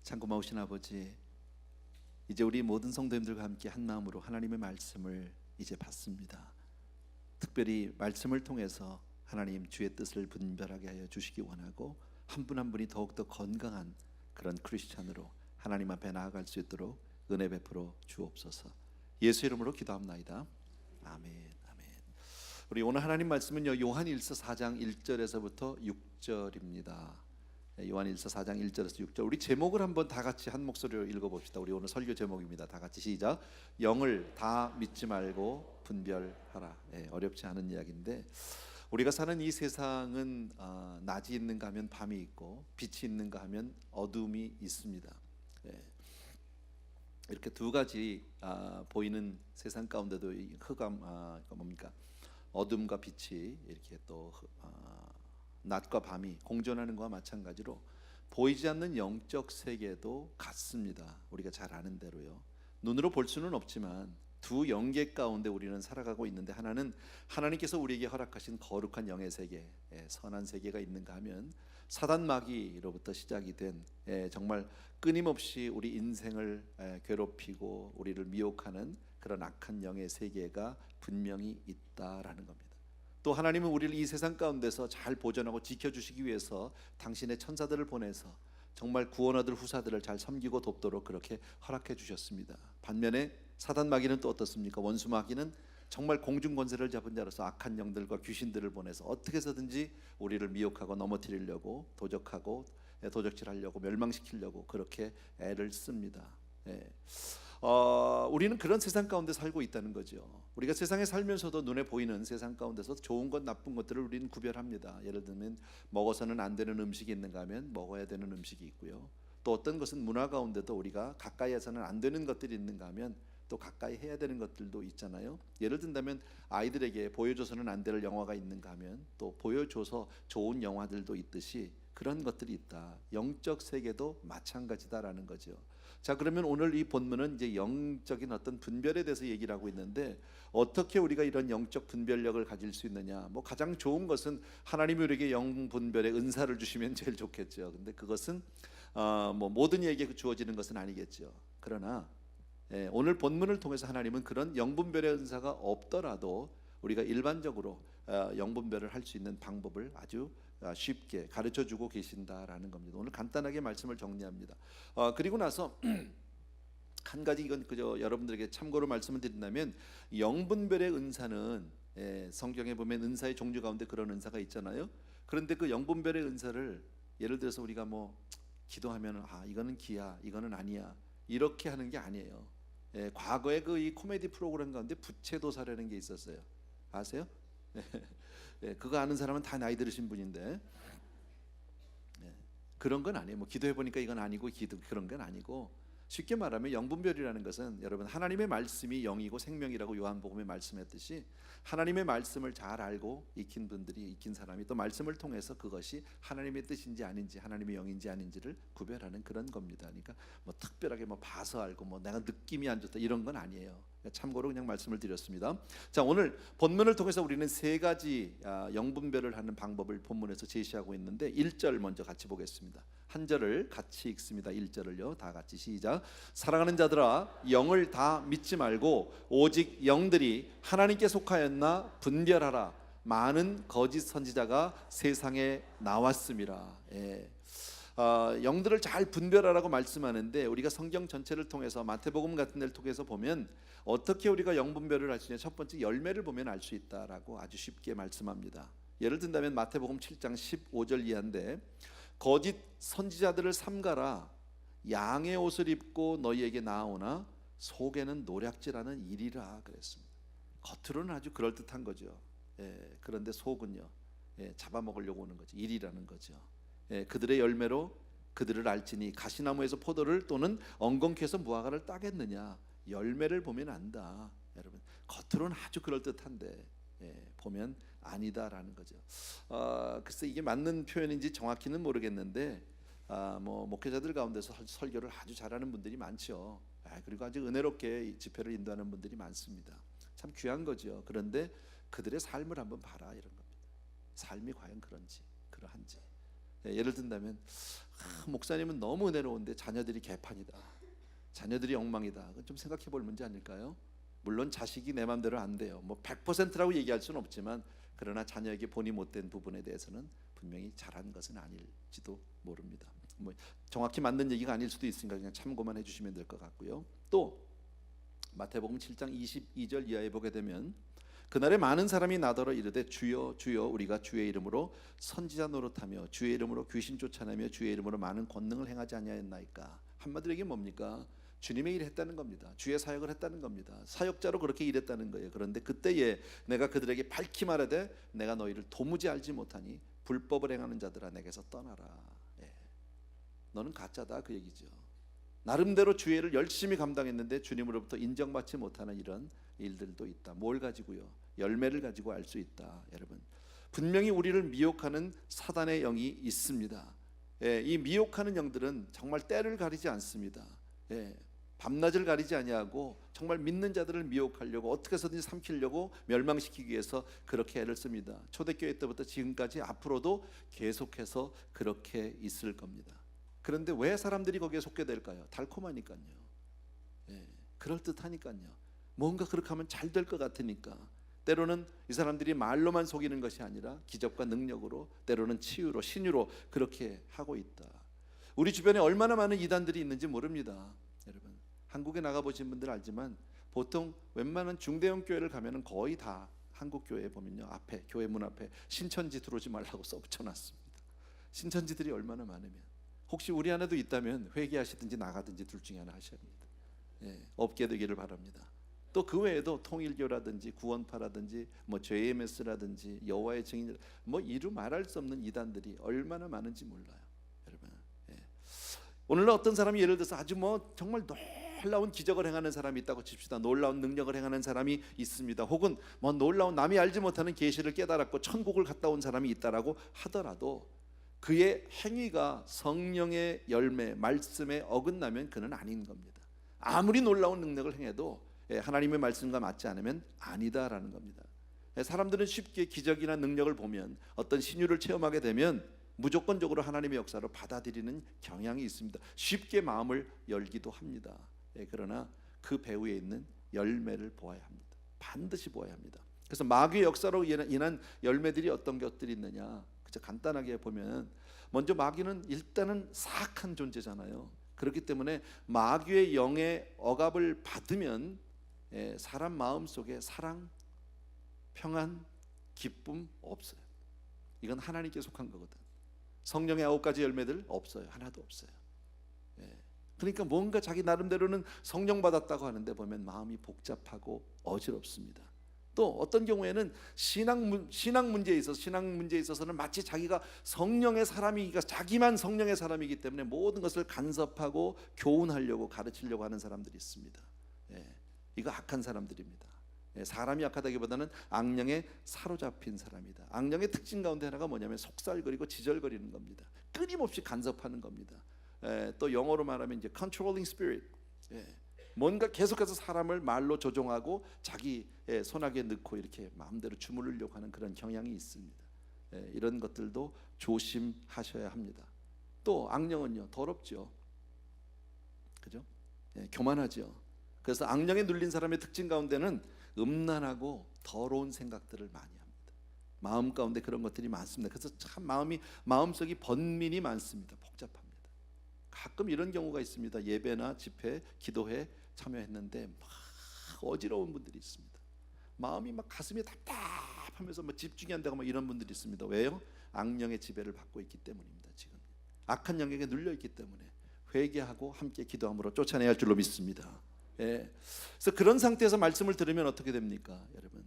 참 고마우신 아버지, 이제 우리 모든 성도님들과 함께 한 마음으로 하나님의 말씀을 이제 받습니다. 특별히 말씀을 통해서 하나님 주의 뜻을 분별하게 하여 주시기 원하고, 한 분 한 분이 더욱더 건강한 그런 크리스찬으로 하나님 앞에 나아갈 수 있도록 은혜 베풀어 주옵소서. 예수 이름으로 기도합나이다. 아멘. 아멘. 우리 오늘 하나님 말씀은요, 요한일서 4장 1절에서부터 6절입니다. 요한일서 4장 1절에서 6절. 우리 제목을 한번 다 같이 한 목소리로 읽어봅시다. 우리 오늘 설교 제목입니다. 다 같이 시작. 영을 다 믿지 말고 분별하라. 어렵지 않은 이야기인데, 우리가 사는 이 세상은 낮이 있는가 하면 밤이 있고, 빛이 있는가 하면 어둠이 있습니다. 이렇게 두 가지 보이는 세상 가운데도 이 흑암, 뭡니까? 어둠과 빛이 이렇게 또 낮과 밤이 공존하는 것과 마찬가지로 보이지 않는 영적 세계도 같습니다. 우리가 잘 아는 대로요. 눈으로 볼 수는 없지만 두 영계 가운데 우리는 살아가고 있는데, 하나는 하나님께서 우리에게 허락하신 거룩한 영의 세계, 선한 세계가 있는가 하면 사단 마귀로부터 시작이 된 정말 끊임없이 우리 인생을 괴롭히고 우리를 미혹하는 그런 악한 영의 세계가 분명히 있다라는 겁니다. 또 하나님은 우리를 이 세상 가운데서 잘 보존하고 지켜주시기 위해서 당신의 천사들을 보내서 정말 구원 얻을 후사들을 잘 섬기고 돕도록 그렇게 허락해 주셨습니다. 반면에 사단 마귀는 또 어떻습니까? 원수 마귀는 정말 공중 권세를 잡은 자로서 악한 영들과 귀신들을 보내서 어떻게 해서든지 우리를 미혹하고 넘어뜨리려고 도적질하려고 멸망시키려고 그렇게 애를 씁니다. 우리는 그런 세상 가운데 살고 있다는 거죠. 우리가 세상에 살면서도 눈에 보이는 세상 가운데서 좋은 것 나쁜 것들을 우리는 구별합니다. 예를 들면 먹어서는 안 되는 음식이 있는가 하면 먹어야 되는 음식이 있고요. 또 어떤 것은 문화 가운데도 우리가 가까이 해서는 안 되는 것들이 있는가 하면 또 가까이 해야 되는 것들도 있잖아요. 예를 든다면 아이들에게 보여줘서는 안 될 영화가 있는가 하면 또 보여줘서 좋은 영화들도 있듯이 그런 것들이 있다. 영적 세계도 마찬가지다라는 거죠. 자, 그러면 오늘 이 본문은 이제 영적인 어떤 분별에 대해서 얘기를 하고 있는데, 어떻게 우리가 이런 영적 분별력을 가질 수 있느냐? 가장 좋은 것은 하나님이 우리에게 영 분별의 은사를 주시면 제일 좋겠죠. 근데 그것은 모든 이에게 주어지는 것은 아니겠죠. 그러나 오늘 본문을 통해서 하나님은 그런 영분별의 은사가 없더라도 우리가 일반적으로 영분별을 할 수 있는 방법을 아주 쉽게 가르쳐주고 계신다라는 겁니다. 오늘 간단하게 말씀을 정리합니다. 그리고 나서 한 가지, 이건 그저 여러분들에게 참고로 말씀을 드린다면, 영분별의 은사는 성경에 보면 은사의 종류 가운데 그런 은사가 있잖아요. 그런데 그 영분별의 은사를 예를 들어서 우리가 기도하면 이거는 기야, 이거는 아니야, 이렇게 하는 게 아니에요. 과거에 이 코미디 프로그램 가운데 부채도사라는 게 있었어요. 아세요? 그거 아는 사람은 다 나이 들으신 분인데, 그런 건 아니에요. 기도해 보니까 이건 아니고 그런 건 아니고, 쉽게 말하면 영분별이라는 것은, 여러분, 하나님의 말씀이 영이고 생명이라고 요한복음에 말씀했듯이 하나님의 말씀을 잘 알고 익힌 사람이 또 말씀을 통해서 그것이 하나님의 뜻인지 아닌지, 하나님의 영인지 아닌지를 구별하는 그런 겁니다. 그러니까 특별하게 봐서 알고 내가 느낌이 안 좋다 이런 건 아니에요. 참고로 그냥 말씀을 드렸습니다. 자, 오늘 본문을 통해서 우리는 세 가지 영분별을 하는 방법을 본문에서 제시하고 있는데, 1절 먼저 같이 보겠습니다. 한 절을 같이 읽습니다. 1절을요, 다 같이 시작. 사랑하는 자들아, 영을 다 믿지 말고 오직 영들이 하나님께 속하였나 분별하라. 많은 거짓 선지자가 세상에 나왔습니다. 영들을 잘 분별하라고 말씀하는데, 우리가 성경 전체를 통해서 마태복음 같은 데를 통해서 보면 어떻게 우리가 영분별을 할 수 있냐, 첫 번째 열매를 보면 알 수 있다라고 아주 쉽게 말씀합니다. 예를 든다면 마태복음 7장 15절 이하인데, 거짓 선지자들을 삼가라. 양의 옷을 입고 너희에게 나오나 속에는 노략질하는 일이라 그랬습니다. 겉으로는 아주 그럴듯한 거죠. 그런데 속은요, 잡아먹으려고 오는 거죠. 일이라는 거죠. 그들의 열매로 그들을 알지니 가시나무에서 포도를 또는 엉겅퀴 에서 무화과를 따겠느냐. 열매를 보면 안다. 여러분, 겉으로는 아주 그럴듯한데 보면 아니다라는 거죠. 글쎄 이게 맞는 표현인지 정확히는 모르겠는데, 목회자들 가운데서 설교를 아주 잘하는 분들이 많죠. 그리고 아주 은혜롭게 집회를 인도하는 분들이 많습니다. 참 귀한 거죠. 그런데 그들의 삶을 한번 봐라, 이런 겁니다. 삶이 과연 그런지 그러한지. 예를 든다면 목사님은 너무 은혜로운데 자녀들이 개판이다, 자녀들이 엉망이다. 좀 생각해 볼 문제 아닐까요? 물론 자식이 내 맘대로 안 돼요. 뭐 100%라고 얘기할 수는 없지만 그러나 자녀에게 본이 못된 부분에 대해서는 분명히 잘한 것은 아닐지도 모릅니다. 뭐 정확히 맞는 얘기가 아닐 수도 있으니까 그냥 참고만 해주시면 될 것 같고요. 또 마태복음 7장 22절 이하에 보게 되면 그날에 많은 사람이 나더러 이르되 주여 주여 우리가 주의 이름으로 선지자 노릇하며 주의 이름으로 귀신 쫓아내며 주의 이름으로 많은 권능을 행하지 아니하였나이까. 한마디로 이게 뭡니까? 주님의 일을 했다는 겁니다. 주의 사역을 했다는 겁니다. 사역자로 그렇게 일했다는 거예요. 그런데 그때에 내가 그들에게 밝히 말하되 내가 너희를 도무지 알지 못하니 불법을 행하는 자들아 내게서 떠나라. 너는 가짜다 그 얘기죠. 나름대로 주의 일을 열심히 감당했는데 주님으로부터 인정받지 못하는 이런 일들도 있다. 뭘 가지고요? 열매를 가지고 알 수 있다. 여러분, 분명히 우리를 미혹하는 사단의 영이 있습니다. 이 미혹하는 영들은 정말 때를 가리지 않습니다. 밤낮을 가리지 아니하고 정말 믿는 자들을 미혹하려고 어떻게 해서든지 삼키려고 멸망시키기 위해서 그렇게 애를 씁니다. 초대교회 때부터 지금까지 앞으로도 계속해서 그렇게 있을 겁니다. 그런데 왜 사람들이 거기에 속게 될까요? 달콤하니까요. 그럴듯하니까요. 뭔가 그렇게 하면 잘 될 것 같으니까. 때로는 이 사람들이 말로만 속이는 것이 아니라 기적과 능력으로, 때로는 치유로, 신유로 그렇게 하고 있다. 우리 주변에 얼마나 많은 이단들이 있는지 모릅니다. 여러분, 한국에 나가보신 분들 알지만 보통 웬만한 중대형 교회를 가면은 거의 다 한국 교회에 보면요, 앞에 교회 문 앞에 신천지 들어오지 말라고 써 붙여놨습니다. 신천지들이 얼마나 많으면, 혹시 우리 안에도 있다면 회개하시든지 나가든지 둘 중에 하나 하셔야 합니다. 없게 되기를 바랍니다. 또 그 외에도 통일교라든지 구원파라든지 뭐 JMS라든지 여호와의 증인, 뭐 이루 말할 수 없는 이단들이 얼마나 많은지 몰라요, 여러분. 오늘날 어떤 사람이 예를 들어서 아주 뭐 정말 놀라운 기적을 행하는 사람이 있다고 칩시다. 놀라운 능력을 행하는 사람이 있습니다. 혹은 뭐 놀라운 남이 알지 못하는 계시를 깨달았고 천국을 갔다 온 사람이 있다라고 하더라도 그의 행위가 성령의 열매, 말씀에 어긋나면 그는 아닌 겁니다. 아무리 놀라운 능력을 행해도 하나님의 말씀과 맞지 않으면 아니다라는 겁니다. 사람들은 쉽게 기적이나 능력을 보면, 어떤 신유를 체험하게 되면 무조건적으로 하나님의 역사로 받아들이는 경향이 있습니다. 쉽게 마음을 열기도 합니다. 그러나 그 배후에 있는 열매를 보아야 합니다. 반드시 보아야 합니다. 그래서 마귀의 역사로 인한 열매들이 어떤 것들이 있느냐, 그저 간단하게 보면, 먼저 마귀는 일단은 사악한 존재잖아요. 그렇기 때문에 마귀의 영의 억압을 받으면 사람 마음 속에 사랑, 평안, 기쁨 없어요. 이건 하나님께 속한 거거든. 성령의 9가지 열매들 없어요. 하나도 없어요. 그러니까 뭔가 자기 나름대로는 성령 받았다고 하는데 보면 마음이 복잡하고 어지럽습니다. 또 어떤 경우에는 신앙 문제에 있어서는 마치 자기가 성령의 사람이기가, 자기만 성령의 사람이기 때문에 모든 것을 간섭하고 교훈하려고 가르치려고 하는 사람들이 있습니다. 이거 악한 사람들입니다. 사람이 악하다기보다는 악령에 사로잡힌 사람이다. 악령의 특징 가운데 하나가 뭐냐면 속살거리고 지절거리는 겁니다. 끊임없이 간섭하는 겁니다. 또 영어로 말하면 이제 controlling spirit, 뭔가 계속해서 사람을 말로 조종하고 자기 손아귀에 넣고 이렇게 마음대로 주무르려고 하는 그런 경향이 있습니다. 이런 것들도 조심하셔야 합니다. 또 악령은요, 더럽죠. 그죠? 교만하죠. 그래서 악령에 눌린 사람의 특징 가운데는 음란하고 더러운 생각들을 많이 합니다. 마음 가운데 그런 것들이 많습니다. 그래서 참 마음속이 번민이 많습니다. 복잡합니다. 가끔 이런 경우가 있습니다. 예배나 집회, 기도회 참여했는데 막 어지러운 분들이 있습니다. 마음이 막 가슴이 답답하면서 막 집중이 안 되고 막 이런 분들이 있습니다. 왜요? 악령의 지배를 받고 있기 때문입니다. 지금 악한 영역에 눌려 있기 때문에 회개하고 함께 기도함으로 쫓아내야 할 줄로 믿습니다. 그래서 그런 상태에서 말씀을 들으면 어떻게 됩니까, 여러분?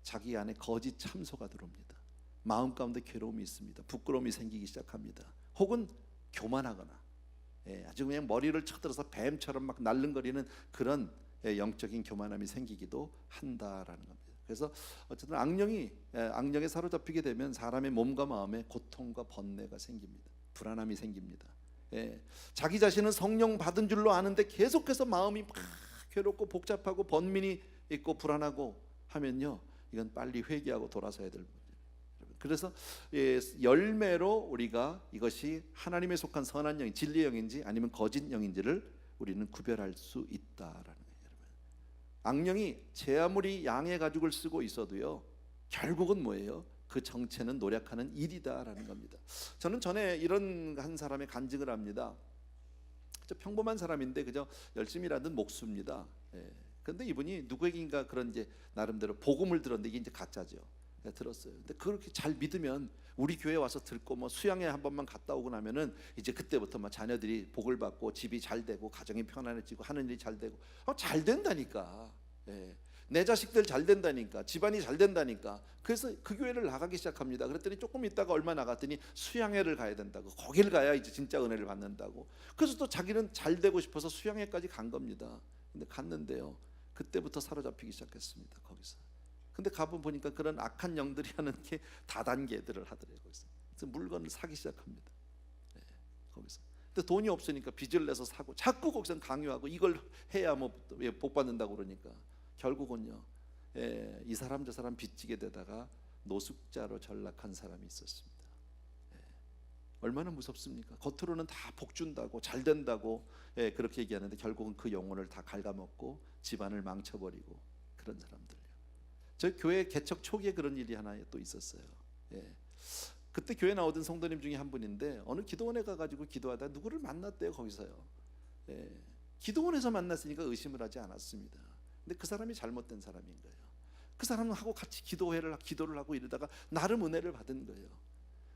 자기 안에 거짓 참소가 들어옵니다. 마음 가운데 괴로움이 있습니다. 부끄러움이 생기기 시작합니다. 혹은 교만하거나 아주 그냥 머리를 쳐들어서 뱀처럼 막 날름거리는 그런 영적인 교만함이 생기기도 한다라는 겁니다. 그래서 어쨌든 악령에 사로잡히게 되면 사람의 몸과 마음에 고통과 번뇌가 생깁니다. 불안함이 생깁니다. 자기 자신은 성령 받은 줄로 아는데 계속해서 마음이 막 괴롭고 복잡하고 번민이 있고 불안하고 하면요, 이건 빨리 회개하고 돌아서야 될 문제예요. 그래서 열매로 우리가 이것이 하나님에 속한 선한 영, 진리의 영인지 아니면 거짓 영인지를 우리는 구별할 수 있다라는 거예요. 여러분, 악령이 제 아무리 양의 가죽을 쓰고 있어도요, 결국은 뭐예요? 그 정체는 노력하는 일이다라는 겁니다. 저는 전에 이런 한 사람의 간증을 합니다. 평범한 사람인데 그저 열심히 일하는 목수입니다. 그런데 이분이 누구에게인가 그런 이제 나름대로 복음을 들었는데 이게 이제 가짜죠. 들었어요. 근데 그렇게 잘 믿으면 우리 교회 와서 듣고 뭐 수양회 한 번만 갔다 오고 나면은 이제 그때부터 막 자녀들이 복을 받고 집이 잘 되고 가정이 편안해지고 하는 일이 잘 되고 잘 된다니까. 내 자식들 잘 된다니까, 집안이 잘 된다니까. 그래서 그 교회를 나가기 시작합니다. 그랬더니 조금 있다가 얼마 나갔더니 수양회를 가야 된다고, 거길 가야 이제 진짜 은혜를 받는다고. 그래서 또 자기는 잘 되고 싶어서 수양회까지 간 겁니다. 근데 갔는데요, 그때부터 사로잡히기 시작했습니다. 거기서. 근데 가보 보니까 그런 악한 영들이 하는 게 다단계들을 하더래요. 거기서. 그래서 물건을 사기 시작합니다. 거기서. 근데 돈이 없으니까 빚을 내서 사고, 자꾸 거기서 강요하고 이걸 해야 뭐 복 받는다고 그러니까 결국은요, 이 사람 저 사람 빚지게 되다가 노숙자로 전락한 사람이 있었습니다. 얼마나 무섭습니까? 겉으로는 다 복 준다고 잘 된다고 그렇게 얘기하는데 결국은 그 영혼을 다 갉아먹고 집안을 망쳐버리고 그런 사람들요. 저희 교회 개척 초기에 그런 일이 하나 또 있었어요. 그때 교회 나오던 성도님 중에 한 분인데 어느 기도원에 가가지고 기도하다 누구를 만났대요. 거기서요. 기도원에서 만났으니까 의심을 하지 않았습니다. 근데 그 사람이 잘못된 사람인 거예요. 그 사람하고 같이 기도를 하고 이러다가 나름 은혜를 받은 거예요.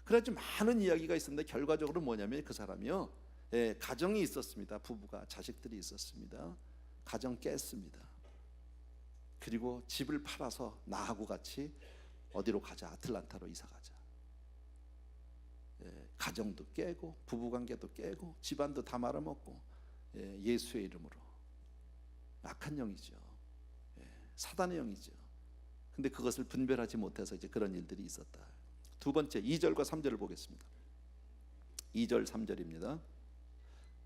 그래서 많은 이야기가 있었는데 결과적으로 뭐냐면 그 사람이요, 가정이 있었습니다. 부부가, 자식들이 있었습니다. 가정 깼습니다. 그리고 집을 팔아서 나하고 같이 어디로 가자, 아틀란타로 이사 가자. 가정도 깨고 부부관계도 깨고 집안도 다 말아먹고 예수의 이름으로. 악한 영이죠. 사단의 영이죠. 근데 그것을 분별하지 못해서 이제 그런 일들이 있었다. 두 번째 2절과 3절을 보겠습니다. 2절 3절입니다.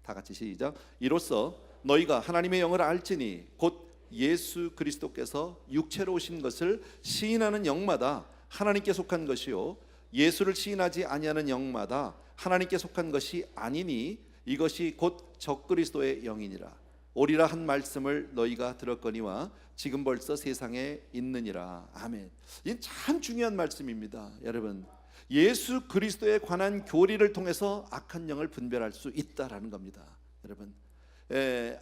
다 같이 시작. 이로써 너희가 하나님의 영을 알지니 곧 예수 그리스도께서 육체로 오신 것을 시인하는 영마다 하나님께 속한 것이요 예수를 시인하지 아니하는 영마다 하나님께 속한 것이 아니니 이것이 곧 적그리스도의 영이니라. 오리라 한 말씀을 너희가 들었거니와 지금 벌써 세상에 있느니라. 아멘. 이건 참 중요한 말씀입니다. 여러분, 예수 그리스도에 관한 교리를 통해서 악한 영을 분별할 수 있다라는 겁니다. 여러분,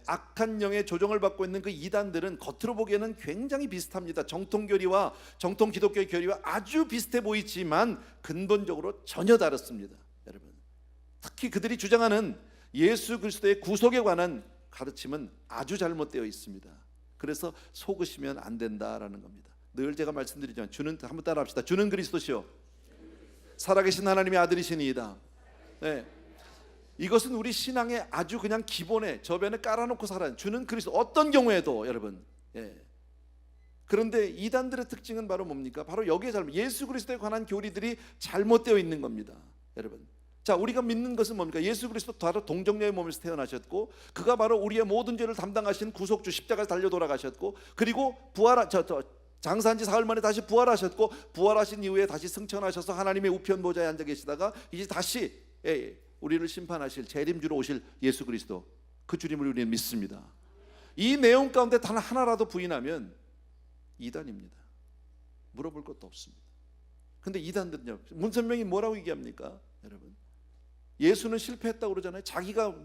악한 영의 조종을 받고 있는 그 이단들은 겉으로 보기에는 굉장히 비슷합니다. 정통교리와 정통 기독교의 교리와 아주 비슷해 보이지만 근본적으로 전혀 다릅니다. 여러분, 특히 그들이 주장하는 예수 그리스도의 구속에 관한 가르침은 아주 잘못되어 있습니다. 그래서 속으시면 안 된다라는 겁니다. 늘 제가 말씀드리지만 주는, 한번 따라합시다. 주는 그리스도시요 살아계신 하나님의 아들이시니이다. 이것은 우리 신앙의 아주 그냥 기본에 저변에 깔아놓고 살아요. 주는 그리스도. 어떤 경우에도 여러분. 그런데 이단들의 특징은 바로 뭡니까? 바로 여기에 예수 그리스도에 관한 교리들이 잘못되어 있는 겁니다. 여러분, 자, 우리가 믿는 것은 뭡니까? 예수 그리스도 바로 동정녀의 몸에서 태어나셨고 그가 바로 우리의 모든 죄를 담당하신 구속주, 십자가에 달려 돌아가셨고 그리고 장사한 지 사흘 만에 다시 부활하셨고 부활하신 이후에 다시 승천하셔서 하나님의 우편 보좌에 앉아 계시다가 이제 다시 우리를 심판하실 재림주로 오실 예수 그리스도, 그 주님을 우리는 믿습니다. 이 내용 가운데 단 하나라도 부인하면 이단입니다. 물어볼 것도 없습니다. 근데 이단들은요, 문선명이 뭐라고 얘기합니까? 여러분, 예수는 실패했다고 그러잖아요. 자기가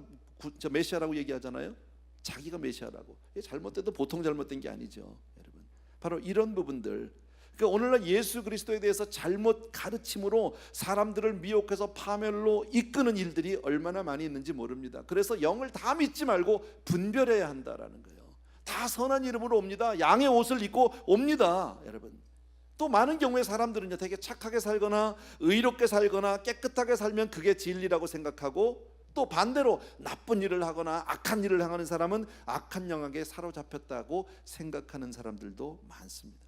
메시아라고 얘기하잖아요. 자기가 메시아라고. 이게 잘못돼도 보통 잘못된 게 아니죠. 여러분, 바로 이런 부분들. 그러니까 오늘날 예수 그리스도에 대해서 잘못 가르침으로 사람들을 미혹해서 파멸로 이끄는 일들이 얼마나 많이 있는지 모릅니다. 그래서 영을 다 믿지 말고 분별해야 한다라는 거예요. 다 선한 이름으로 옵니다. 양의 옷을 입고 옵니다. 여러분, 또 많은 경우에 사람들은요, 되게 착하게 살거나 의롭게 살거나 깨끗하게 살면 그게 진리라고 생각하고, 또 반대로 나쁜 일을 하거나 악한 일을 행하는 사람은 악한 영에게 사로잡혔다고 생각하는 사람들도 많습니다.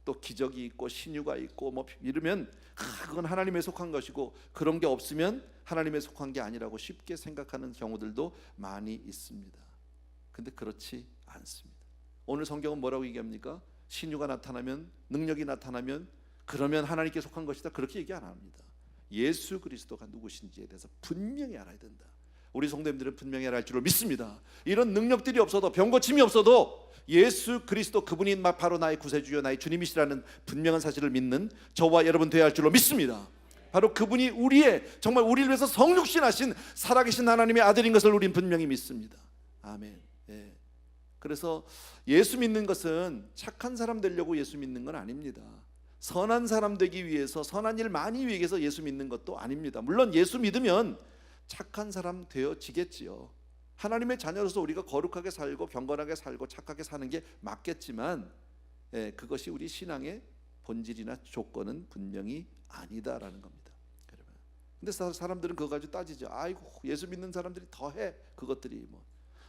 또 기적이 있고 신유가 있고 뭐 이러면 그건 하나님에 속한 것이고, 그런 게 없으면 하나님에 속한 게 아니라고 쉽게 생각하는 경우들도 많이 있습니다. 근데 그렇지 않습니다. 오늘 성경은 뭐라고 얘기합니까? 신유가 나타나면, 능력이 나타나면 그러면 하나님께 속한 것이다, 그렇게 얘기 안 합니다. 예수 그리스도가 누구신지에 대해서 분명히 알아야 된다. 우리 성도님들은 분명히 알아야 할 줄로 믿습니다. 이런 능력들이 없어도, 병고침이 없어도 예수 그리스도 그분이 바로 나의 구세주여 나의 주님이시라는 분명한 사실을 믿는 저와 여러분 되어야 할 줄로 믿습니다. 바로 그분이 정말 우리를 위해서 성육신하신 살아계신 하나님의 아들인 것을 우리는 분명히 믿습니다. 아멘. 예. 그래서 예수 믿는 것은 착한 사람 되려고 예수 믿는 건 아닙니다. 선한 사람 되기 위해서, 선한 일 많이 하기 위해서 예수 믿는 것도 아닙니다. 물론 예수 믿으면 착한 사람 되어지겠지요. 하나님의 자녀로서 우리가 거룩하게 살고 경건하게 살고 착하게 사는 게 맞겠지만, 그것이 우리 신앙의 본질이나 조건은 분명히 아니다라는 겁니다. 근데 사람들은 그거 가지고 따지죠. 아이고, 예수 믿는 사람들이 더해 그것들이 뭐.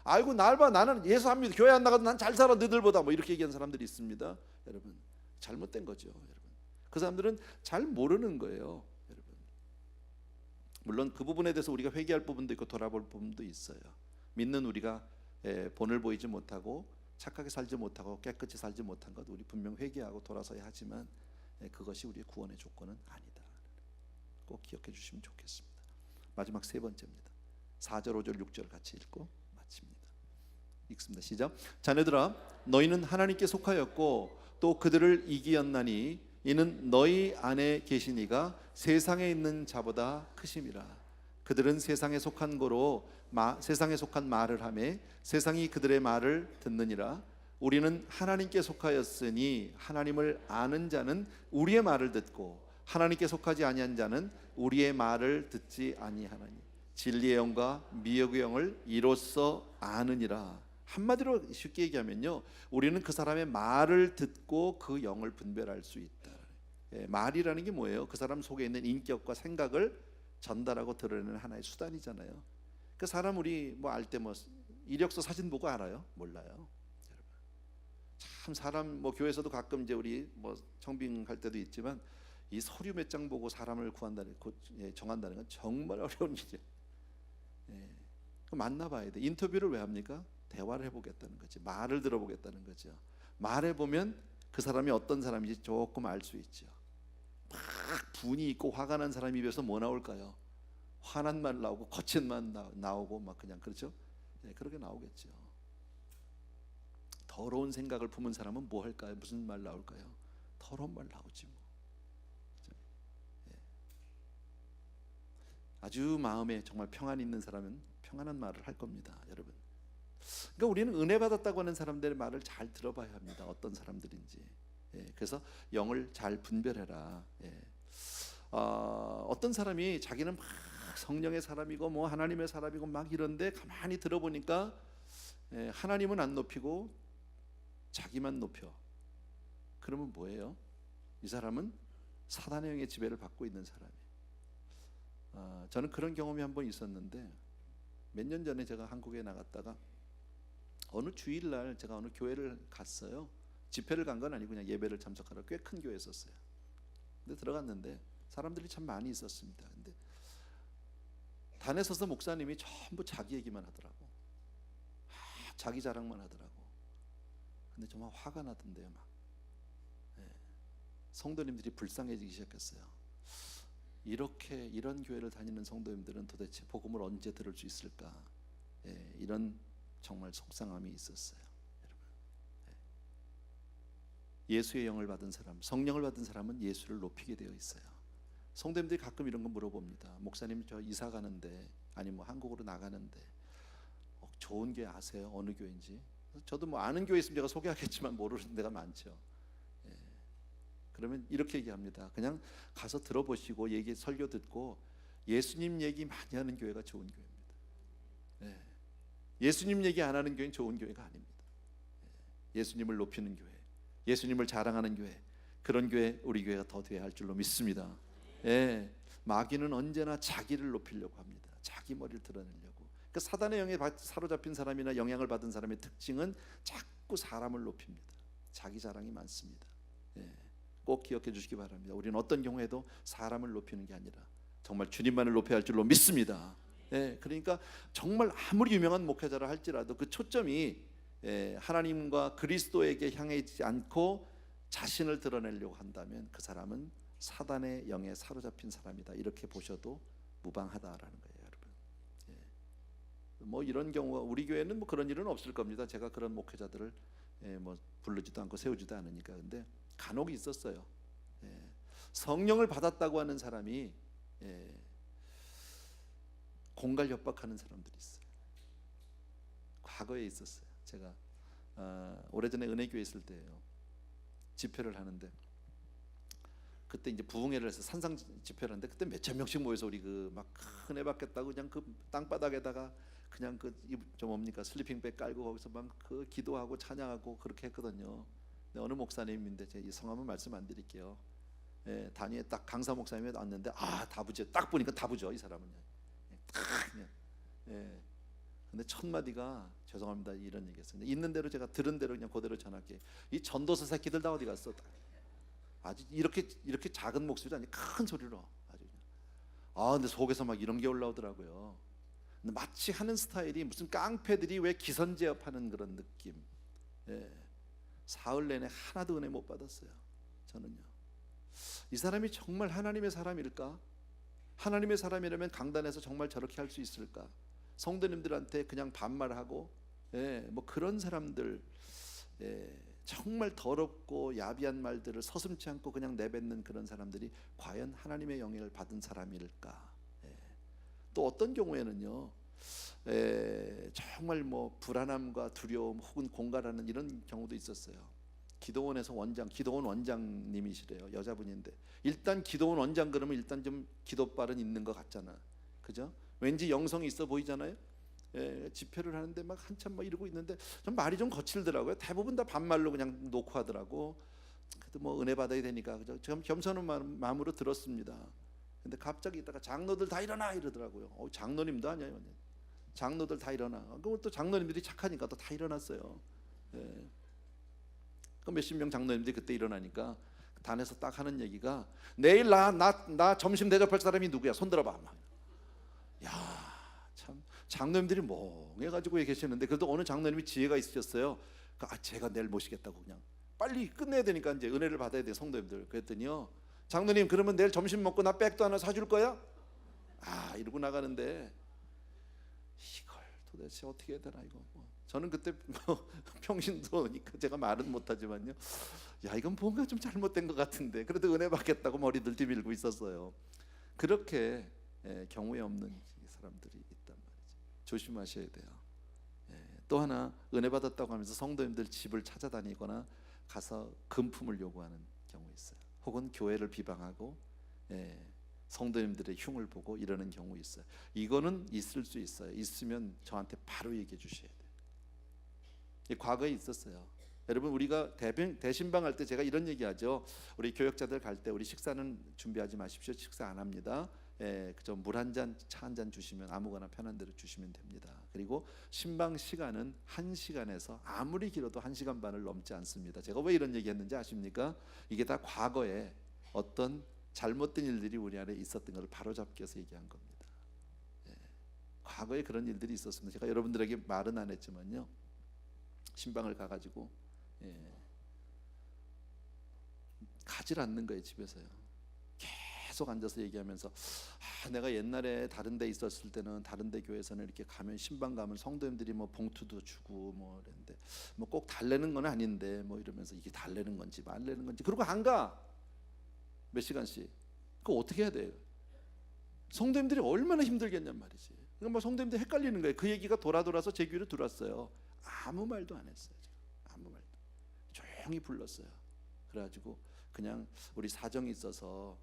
아이고, 날 봐, 나는 예수 안 믿어, 교회 안 나가도 난 잘 살아, 너희들보다, 뭐 이렇게 얘기하는 사람들이 있습니다. 여러분, 잘못된 거죠. 여러분, 그 사람들은 잘 모르는 거예요. 여러분, 물론 그 부분에 대해서 우리가 회개할 부분도 있고 돌아볼 부분도 있어요. 믿는 우리가 본을 보이지 못하고 착하게 살지 못하고 깨끗이 살지 못한 것, 우리 분명 회개하고 돌아서야 하지만 그것이 우리의 구원의 조건은 아니다. 꼭 기억해 주시면 좋겠습니다. 마지막 세 번째입니다. 4절, 5절, 6절 같이 읽고 마칩니다. 읽습니다. 시작. 자네들아, 너희는 하나님께 속하였고 또 그들을 이기었나니 이는 너희 안에 계신 이가 세상에 있는 자보다 크심이라. 그들은 세상에 속한 거로 세상에 속한 말을 하매 세상이 그들의 말을 듣느니라. 우리는 하나님께 속하였으니 하나님을 아는 자는 우리의 말을 듣고 하나님께 속하지 아니한 자는 우리의 말을 듣지 아니하나니 진리의 영과 미혹의 영을 이로써 아느니라. 한마디로 쉽게 얘기하면요, 우리는 그 사람의 말을 듣고 그 영을 분별할 수 있다. 말이라는 게 뭐예요? 그 사람 속에 있는 인격과 생각을 전달하고 드러내는 하나의 수단이잖아요. 그 사람 우리 뭐 알 때 뭐 이력서 사진 보고 알아요? 몰라요. 여러분, 참 사람 뭐 교회에서도 가끔 이제 우리 뭐 청빙할 때도 있지만 이 서류 몇 장 보고 사람을 구한다는, 정한다는 건 정말 어려운 일이에요. 만나봐야 돼. 인터뷰를 왜 합니까? 대화를 해보겠다는 거지. 말을 들어보겠다는 거죠. 말해보면 그 사람이 어떤 사람인지 조금 알 수 있죠. 막 분이 있고 화가 난 사람 입에서 뭐 나올까요? 화난 말 나오고 거친 말 나오고 막 그냥, 그렇죠? 그렇게 나오겠죠. 더러운 생각을 품은 사람은 뭐 할까요? 무슨 말 나올까요? 더러운 말 나오지 뭐. 아주 마음에 정말 평안이 있는 사람은 평안한 말을 할 겁니다, 여러분. 그러니까 우리는 은혜 받았다고 하는 사람들의 말을 잘 들어봐야 합니다. 어떤 사람들인지. 그래서 영을 잘 분별해라. 어떤 사람이 자기는 막 성령의 사람이고 뭐 하나님의 사람이고 막 이런데 가만히 들어보니까 하나님은 안 높이고 자기만 높여. 그러면 뭐예요? 이 사람은 사단의 영의 지배를 받고 있는 사람이에요. 저는 그런 경험이 한 번 있었는데, 몇 년 전에 제가 한국에 나갔다가 어느 주일날 제가 어느 교회를 갔어요. 집회를 간 건 아니고 그냥 예배를 참석하러 꽤 큰 교회였었어요. 근데 들어갔는데 사람들이 참 많이 있었습니다. 근데 단에 서서 목사님이 전부 자기 얘기만 하더라고. 자기 자랑만 하더라고. 근데 정말 화가 나던데요, 막. 성도님들이 불쌍해지기 시작했어요. 이런 교회를 다니는 성도님들은 도대체 복음을 언제 들을 수 있을까? 이런 정말 속상함이 있었어요, 여러분. 예수의 영을 받은 사람, 성령을 받은 사람은 예수를 높이게 되어 있어요. 성도님들이 가끔 이런 거 물어봅니다. 목사님, 저 이사 가는데, 아니 뭐 한국으로 나가는데 좋은 교회 아세요? 어느 교회인지? 저도 뭐 아는 교회 있으면 제가 소개하겠지만 모르는 데가 많죠. 그러면 이렇게 얘기합니다. 그냥 가서 들어보시고 설교 듣고 예수님 얘기 많이 하는 교회가 좋은 교회입니다. 예수님 얘기 안 하는 교회는 좋은 교회가 아닙니다. 예수님을 높이는 교회, 예수님을 자랑하는 교회, 그런 교회, 우리 교회가 더 돼야 할 줄로 믿습니다. 마귀는 언제나 자기를 높이려고 합니다. 자기 머리를 드러내려고. 그러니까 사단의 영에 사로잡힌 사람이나 영향을 받은 사람의 특징은 자꾸 사람을 높입니다. 자기 자랑이 많습니다. 꼭 기억해 주시기 바랍니다. 우리는 어떤 경우에도 사람을 높이는 게 아니라 정말 주님만을 높여야 할 줄로 믿습니다. 그러니까 정말 아무리 유명한 목회자라 할지라도 그 초점이 하나님과 그리스도에게 향하지 않고 자신을 드러내려고 한다면 그 사람은 사단의 영에 사로잡힌 사람이다. 이렇게 보셔도 무방하다라는 거예요, 여러분. 뭐 이런 경우가 우리 교회는 뭐 그런 일은 없을 겁니다. 제가 그런 목회자들을 뭐 부르지도 않고 세우지도 않으니까. 근데 간혹 있었어요. 성령을 받았다고 하는 사람이 공갈 협박하는 사람들이 있어요. 과거에 있었어요. 제가 오래전에 은혜교회 있을 때예요. 집회를 하는데 그때 이제 부흥회를 해서 산상 집회를 하는데 그때 몇천 명씩 모여서 우리 그 막 큰 애 받겠다고 그냥 그 땅바닥에다가 그냥 그 저 뭡니까 슬리핑백 깔고 거기서 막 그 기도하고 찬양하고 그렇게 했거든요. 근데 어느 목사님인데 제가 이 성함은 말씀 안 드릴게요. 단위에 딱 강사 목사님이 왔는데 다부죠. 딱 보니까 다부죠 이 사람은요. 딱 그냥. 근데 첫 마디가 죄송합니다 이런 얘기했어요. 있는 대로 제가 들은 대로 그냥 그대로 전할게. 이 전도서 새끼들 다 어디 갔어? 아주 이렇게 작은 목소리 아니 큰 소리로 아주 그냥. 근데 속에서 막 이런 게 올라오더라고요. 근데 마치 하는 스타일이 무슨 깡패들이 왜 기선제압하는 그런 느낌. 사흘 내내 하나도 은혜 못 받았어요. 저는요. 이 사람이 정말 하나님의 사람일까? 하나님의 사람이라면 강단에서 정말 저렇게 할 수 있을까? 성도님들한테 그냥 반말하고 뭐 그런 사람들 정말 더럽고 야비한 말들을 서슴지 않고 그냥 내뱉는 그런 사람들이 과연 하나님의 영향을 받은 사람일까? 또 어떤 경우에는요 정말 뭐 불안함과 두려움 혹은 공갈하는 이런 경우도 있었어요. 기도원에서 기도원 원장님이시래요. 여자분인데 일단 기도원 원장 그러면 일단 좀 기도발은 있는 것 같잖아, 그죠? 왠지 영성이 있어 보이잖아요. 집회를 하는데 막 한참 막 이러고 있는데 좀 말이 좀 거칠더라고요. 대부분 다 반말로 그냥 놓고 하더라고. 그래도 뭐 은혜 받아야 되니까 그죠? 좀 겸손한 마음으로 들었습니다. 근데 갑자기 있다가 장로들 다 일어나 이러더라고요. 장로님도 아니에요. 장로들 다 일어나. 그럼 또 장로님들이 착하니까 또 다 일어났어요. 그 몇십 명 장로님들이 그때 일어나니까 단에서 딱 하는 얘기가 내일 나 점심 대접할 사람이 누구야? 손 들어봐. 야, 참 장로님들이 멍해가지고 계시는데 그래도 어느 장로님이 지혜가 있으셨어요. 제가 내일 모시겠다고 그냥 빨리 끝내야 되니까 이제 은혜를 받아야 돼 성도님들. 그랬더니요 장로님 그러면 내일 점심 먹고 나 백도 하나 사줄 거야? 이러고 나가는데 이걸 도대체 어떻게 해야 되나 이거. 저는 그때 평신도니까 제가 말은 못하지만요. 야 이건 뭔가 좀 잘못된 것 같은데 그래도 은혜 받겠다고 머리들 뒤밀고 있었어요. 그렇게 경우에 없는 사람들이 있단 말이죠. 조심하셔야 돼요. 또 하나 은혜 받았다고 하면서 성도님들 집을 찾아다니거나 가서 금품을 요구하는 경우 있어요. 혹은 교회를 비방하고 성도님들의 흉을 보고 이러는 경우 있어요. 이거는 있을 수 있어요. 있으면 저한테 바로 얘기해 주셔야 돼요. 과거에 있었어요. 여러분 우리가 대신방 할 때 제가 이런 얘기하죠. 우리 교역자들 갈 때 우리 식사는 준비하지 마십시오. 식사 안 합니다. 그저 물 한 잔, 차 한 잔 주시면 아무거나 편한 대로 주시면 됩니다. 그리고 신방 시간은 1시간에서 아무리 길어도 1시간 반을 넘지 않습니다. 제가 왜 이런 얘기했는지 아십니까? 이게 다 과거에 어떤 잘못된 일들이 우리 안에 있었던 것을 바로잡기 위해서 얘기한 겁니다. 과거에 그런 일들이 있었습니다. 제가 여러분들에게 말은 안 했지만요. 신방을 가가지고 가질 않는 거예요. 집에서요. 계속 앉아서 얘기하면서 내가 옛날에 다른 데 있었을 때는 다른 데 교회에서는 이렇게 가면 신방 가면 성도님들이 뭐 봉투도 주고 뭐 그랬는데 뭐 꼭 달래는 건 아닌데 뭐 이러면서 이게 달래는 건지 말래는 건지 그러고 안 가. 몇 시간씩. 그거 어떻게 해야 돼요? 성도님들이 얼마나 힘들겠냔 말이지. 그러니까 뭐 성도님들 헷갈리는 거예요. 그 얘기가 돌아서 제 귀로 들어왔어요. 아무 말도 안 했어요. 아무 말도. 조용히 불렀어요. 그래가지고 그냥 우리 사정이 있어서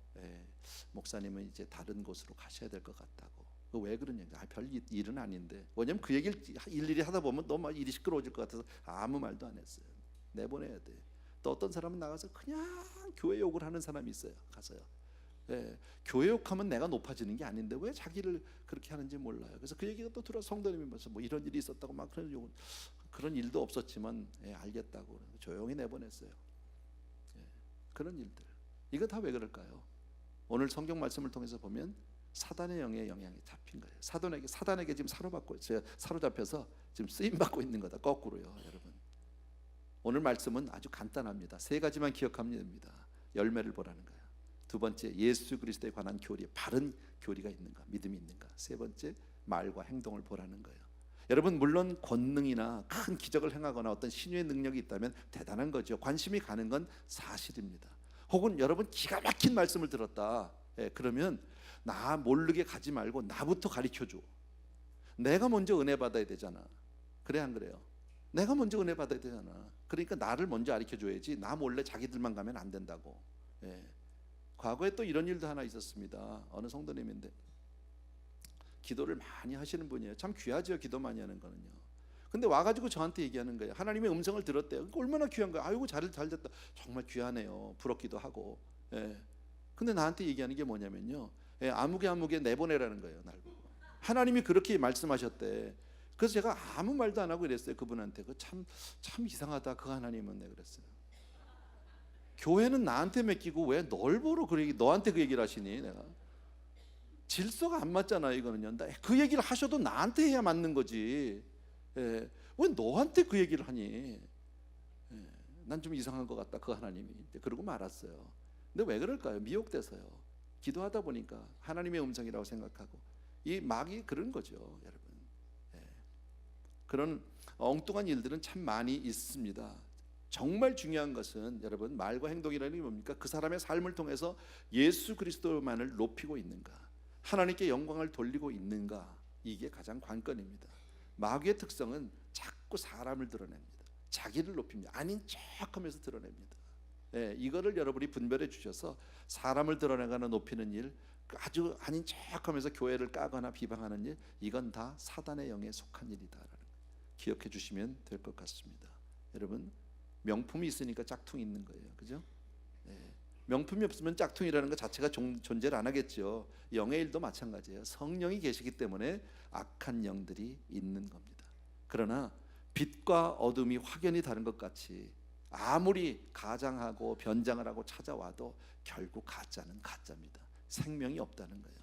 목사님은 이제 다른 곳으로 가셔야 될 것 같다고. 왜 그러냐? 별 일은 아닌데. 왜냐면 그 얘기를 일일이 하다 보면 너무 일이 시끄러워질 것 같아서 아무 말도 안 했어요. 내보내야 돼. 또 어떤 사람은 나가서 그냥 교회 욕을 하는 사람이 있어요. 가서요. 교회 욕하면 내가 높아지는 게 아닌데 왜 자기를 그렇게 하는지 몰라요. 그래서 그 얘기가 또 들어 성도님이 벌써 뭐 이런 일이 있었다고 막 그런 일도 없었지만 알겠다고 조용히 내보냈어요. 그런 일들. 이거 다 왜 그럴까요? 오늘 성경 말씀을 통해서 보면 사단의 영의 영향이 잡힌 거예요. 사단에게 지금 사로잡혀서 지금 쓰임 받고 있는 거다. 거꾸로요, 여러분. 오늘 말씀은 아주 간단합니다. 세 가지만 기억하면 됩니다. 열매를 보라는 거예요. 두 번째, 예수 그리스도에 관한 교리, 바른 교리가 있는가, 믿음이 있는가. 세 번째, 말과 행동을 보라는 거예요. 여러분, 물론 권능이나 큰 기적을 행하거나 어떤 신유의 능력이 있다면 대단한 거죠. 관심이 가는 건 사실입니다. 혹은 여러분 기가 막힌 말씀을 들었다, 그러면 나 모르게 가지 말고 나부터 가르쳐줘. 내가 먼저 은혜 받아야 되잖아. 그래 안 그래요? 내가 먼저 은혜 받아야 되잖아. 그러니까 나를 먼저 가르쳐줘야지 나 몰래 자기들만 가면 안 된다고. 과거에 또 이런 일도 하나 있었습니다. 어느 성도님인데 기도를 많이 하시는 분이에요. 참 귀하죠, 기도 많이 하는 거는요. 근데 와가지고 저한테 얘기하는 거예요. 하나님의 음성을 들었대요. 그러니까 얼마나 귀한 거예요. 아이고 잘 됐다. 정말 귀하네요. 부럽기도 하고. 근데 나한테 얘기하는 게 뭐냐면요, 아무개 내보내라는 거예요, 날 보고. 하나님이 그렇게 말씀하셨대. 그래서 제가 아무 말도 안 하고 이랬어요, 그분한테. 참 이상하다, 그 하나님은. 내 그랬어요. 교회는 나한테 맡기고 왜 널 보러 너한테 그 얘기를 하시니? 내가 질서가 안 맞잖아, 이거는요. 그 얘기를 하셔도 나한테 해야 맞는 거지. 왜 너한테 그 얘기를 하니? 난 좀 이상한 것 같다, 그 하나님이. 그러고 말았어요. 근데 왜 그럴까요? 미혹돼서요. 기도하다 보니까 하나님의 음성이라고 생각하고. 이 마귀 그런 거죠, 여러분. 그런 엉뚱한 일들은 참 많이 있습니다. 정말 중요한 것은 여러분, 말과 행동이라는 게 뭡니까? 그 사람의 삶을 통해서 예수 그리스도만을 높이고 있는가, 하나님께 영광을 돌리고 있는가, 이게 가장 관건입니다. 마귀의 특성은 자꾸 사람을 드러냅니다. 자기를 높입니다. 아닌 척하면서 드러냅니다. 이거를 여러분이 분별해 주셔서 사람을 드러내거나 높이는 일, 아주 아닌 척하면서 교회를 까거나 비방하는 일, 이건 다 사단의 영에 속한 일이다라는 거 기억해 주시면 될 것 같습니다. 여러분, 명품이 있으니까 짝퉁이 있는 거예요, 그죠? 명품이 없으면 짝퉁이라는 것 자체가 존재를 안 하겠죠. 영의 일도 마찬가지예요. 성령이 계시기 때문에 악한 영들이 있는 겁니다. 그러나 빛과 어둠이 확연히 다른 것 같이 아무리 가장하고 변장을 하고 찾아와도 결국 가짜는 가짜입니다. 생명이 없다는 거예요.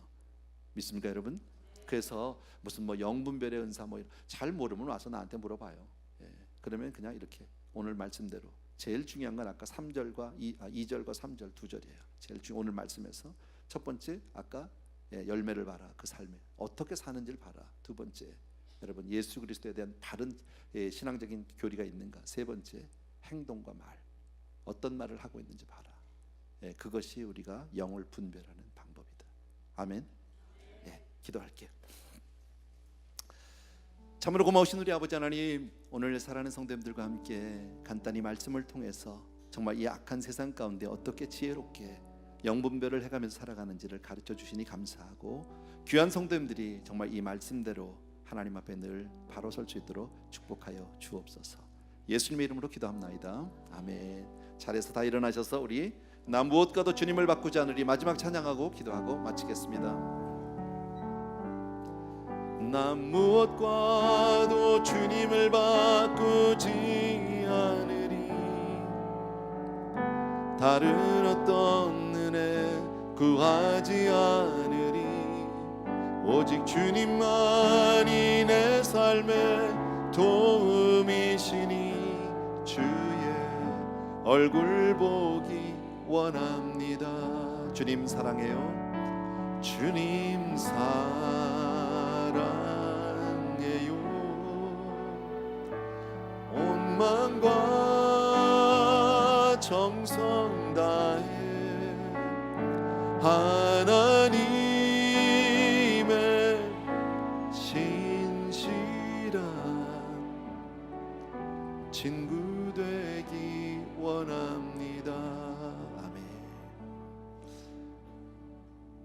믿습니까, 여러분? 그래서 무슨 영분별의 은사 잘 모르면 와서 나한테 물어봐요. 그러면 그냥 이렇게 오늘 말씀대로, 제일 중요한 건 아까 3절과 2절과 3절 두 절이에요. 제일 중요한 오늘 말씀에서 첫 번째, 아까 열매를 봐라, 그 삶에 어떻게 사는지를 봐라. 두 번째, 여러분 예수 그리스도에 대한 바른 신앙적인 교리가 있는가. 세 번째, 행동과 말, 어떤 말을 하고 있는지 봐라. 그것이 우리가 영을 분별하는 방법이다. 아멘. 기도할게요. 참으로 고마우신 우리 아버지 하나님, 오늘 사랑하는 성도님들과 함께 간단히 말씀을 통해서 정말 이 악한 세상 가운데 어떻게 지혜롭게 영분별을 해가면서 살아가는지를 가르쳐 주시니 감사하고, 귀한 성도님들이 정말 이 말씀대로 하나님 앞에 늘 바로 설 수 있도록 축복하여 주옵소서. 예수님의 이름으로 기도합나이다. 아멘. 자리에서 다 일어나셔서 우리 나 무엇과도 주님을 바꾸지 않으리 마지막 찬양하고 기도하고 마치겠습니다. 나 무엇과도 주님을 바꾸지 않으리, 다른 어떤 은혜 구하지 않으리. 오직 주님만이 내 삶의 도움이시니 주의 얼굴 보기 원합니다. 주님 사랑해요. 주님 사랑해요. 온 마음과 정성 다해 하나님의 신실한 친구 되기 원합니다. 아멘.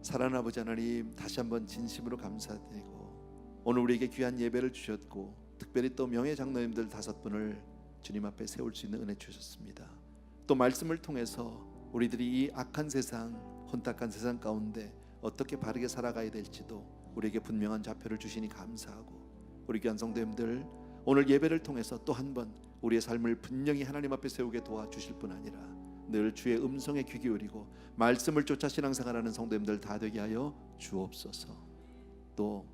사랑하는 아버지 하나님, 다시 한번 진심으로 감사드리고, 오늘 우리에게 귀한 예배를 주셨고, 특별히 또 명예 장로님들 5분을 주님 앞에 세울 수 있는 은혜 주셨습니다. 또 말씀을 통해서 우리들이 이 악한 세상, 혼탁한 세상 가운데 어떻게 바르게 살아가야 될지도 우리에게 분명한 좌표를 주시니 감사하고, 우리 귀한 성도님들 오늘 예배를 통해서 또 한 번 우리의 삶을 분명히 하나님 앞에 세우게 도와주실 뿐 아니라 늘 주의 음성에 귀 기울이고 말씀을 쫓아 신앙생활하는 성도님들 다 되게 하여 주옵소서. 또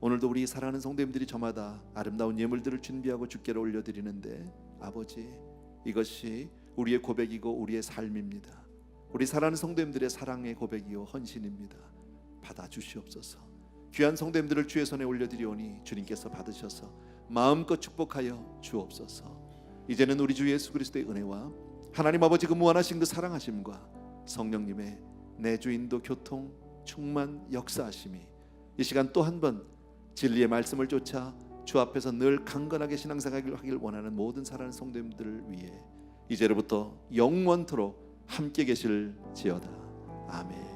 오늘도 우리 사랑하는 성도님들이 저마다 아름다운 예물들을 준비하고 주께로 올려드리는데, 아버지 이것이 우리의 고백이고 우리의 삶입니다. 우리 사랑하는 성도님들의 사랑의 고백이요 헌신입니다. 받아주시옵소서. 귀한 성도님들을 주의 손에 올려드리오니 주님께서 받으셔서 마음껏 축복하여 주옵소서. 이제는 우리 주 예수 그리스도의 은혜와 하나님 아버지 그 무한하신 그 사랑하심과 성령님의 내주인도 교통 충만 역사하심이 이 시간 또 한 번 진리의 말씀을 쫓아 주 앞에서 늘 강건하게 신앙생활을 하길 원하는 모든 사랑하는 성도님들을 위해 이제로부터 영원토록 함께 계실지어다. 아멘.